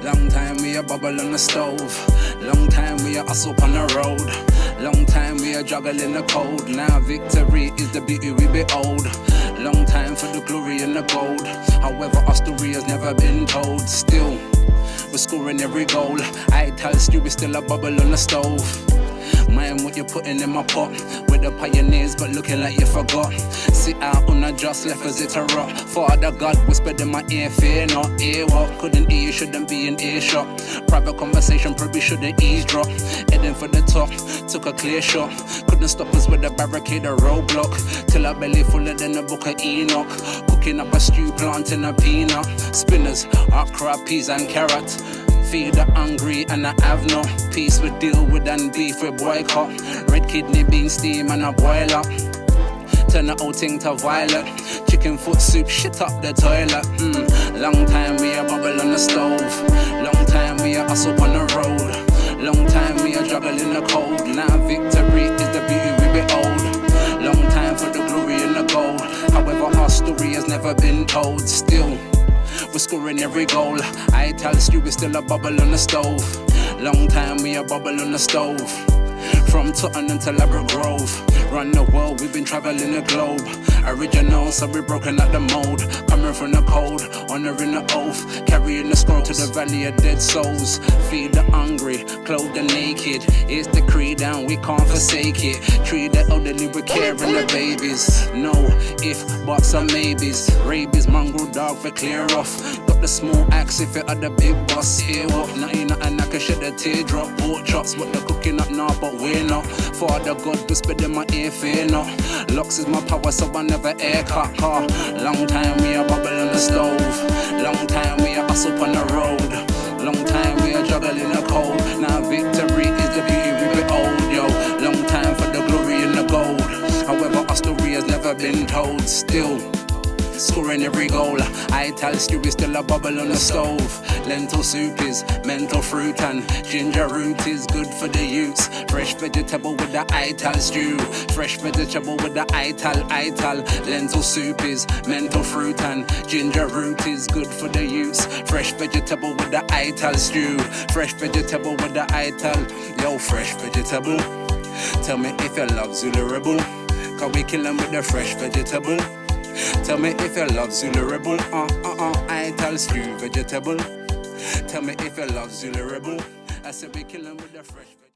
Long time we a bubble on the stove. Long time we a hustle on the road. Long time we a juggle in the cold. Now victory is the beauty we behold. Long time for the glory and the gold. However, our story has never been told. Still, we're scoring every goal. I tell Stu we still a bubble on the stove. Mind what you're putting in my pot. We're the pioneers, but looking like you forgot. Sit out on a just left as it a rot. Father God whispered in my ear, fear not, ear what? Couldn't hear you, shouldn't be in earshot. Private conversation, probably shouldn't eavesdrop. Heading for the top, took a clear shot. Couldn't stop us with a barricade, a roadblock. Till our belly fuller than the book of Enoch. Cooking up a stew, planting a peanut. Spinners, okra, peas and carrot. Feed the hungry and I have no peace. We deal with and beef with boycott. Red kidney bean steam and a boil up. Turn the old thing to violet. Chicken foot soup, shit up the toilet. Long time we a bubble on the stove. Long time we a hustle on the road. Long time we a juggle in the cold. Now victory is the beauty we behold. Long time for the glory and the gold. However, our story has never been told. Still, we're scoring every goal. I tell Stu we're still a bubble on the stove. Long time we a bubble on the stove. From Tottenham to Labrador Grove. Run the world, we've been traveling the globe. Original, so we're broken at the mold. Coming from the cold, honoring the oath. Carrying the scroll to the valley of dead souls. Feed the hungry, clothe the naked. It's the creed and we can't forsake it. Treat the elderly with care and the babies. No if, buts and maybes. Rabies, mongrel dog for clear off. Got the small axe if it had the big boss. Here what? Nothing I can shed a teardrop. Pork chops, what they're cooking up now, but we're not. Father God whispered in my ear, fear not. Locks is my power, so I never haircut car. Long time we a bubble on the stove. Long time we a hustle on the road. Long time we a juggle in the cold. Now victory is the beauty we behold, yo. Long time for the glory and the gold. However, our story has never been told. Still, scoring every goal. I tell Stu we still a bubble on the stove. Lentil soup is mental fruit and ginger root is good for the youths. Fresh vegetable with the ital stew. Fresh vegetable with the ital. Lentil soup is mental fruit and ginger root is good for the youths. Fresh vegetable with the ital stew. Fresh vegetable with the ital. Yo, fresh vegetable. Tell me if you love Zulu Rebel. Cause we kill 'em with the fresh vegetable. Tell me if you love Zulu Rebel. I tell stew vegetable. Tell me if you love Zulu Rebel. I said we kill 'em with the fresh.